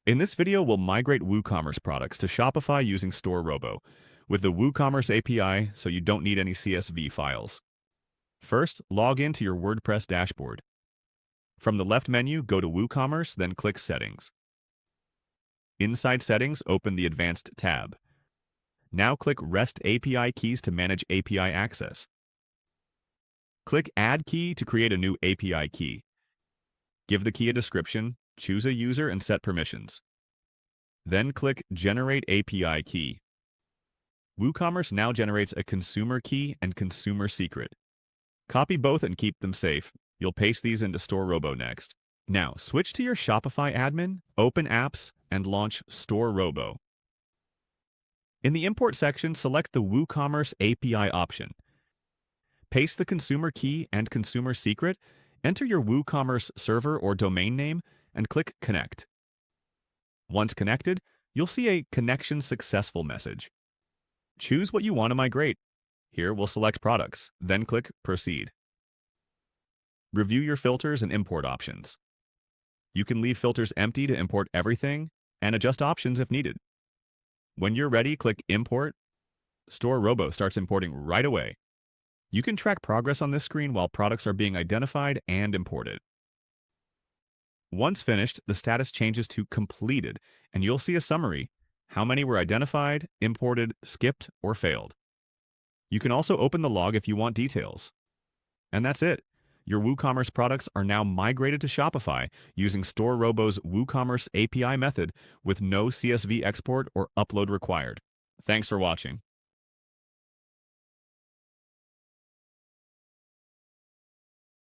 In this video, we'll migrate WooCommerce products to Shopify using StoreRobo with the WooCommerce API so you don't need any CSV files. First, log into your WordPress dashboard. From the left menu, go to WooCommerce, then click Settings. Inside Settings, open the Advanced tab. Now click REST API keys to manage API access. Click Add Key to create a new API key. Give the key a description, choose a user, and set permissions. Then click Generate API Key. WooCommerce now generates a consumer key and consumer secret. Copy both and keep them safe. You'll paste these into StoreRobo next. Now, switch to your Shopify admin, open Apps, and launch StoreRobo. In the Import section, select the WooCommerce API option. Paste the consumer key and consumer secret, enter your WooCommerce server or domain name, and click Connect. Once connected, you'll see a Connection Successful message. Choose what you want to migrate. Here we'll select Products, then click Proceed. Review your filters and import options. You can leave filters empty to import everything and adjust options if needed. When you're ready, click Import. StoreRobo starts importing right away. You can track progress on this screen while products are being identified and imported. Once finished, the status changes to Completed, and you'll see a summary: how many were identified, imported, skipped, or failed. You can also open the log if you want details. And that's it. Your WooCommerce products are now migrated to Shopify using StoreRobo's WooCommerce API method with no CSV export or upload required. Thanks for watching.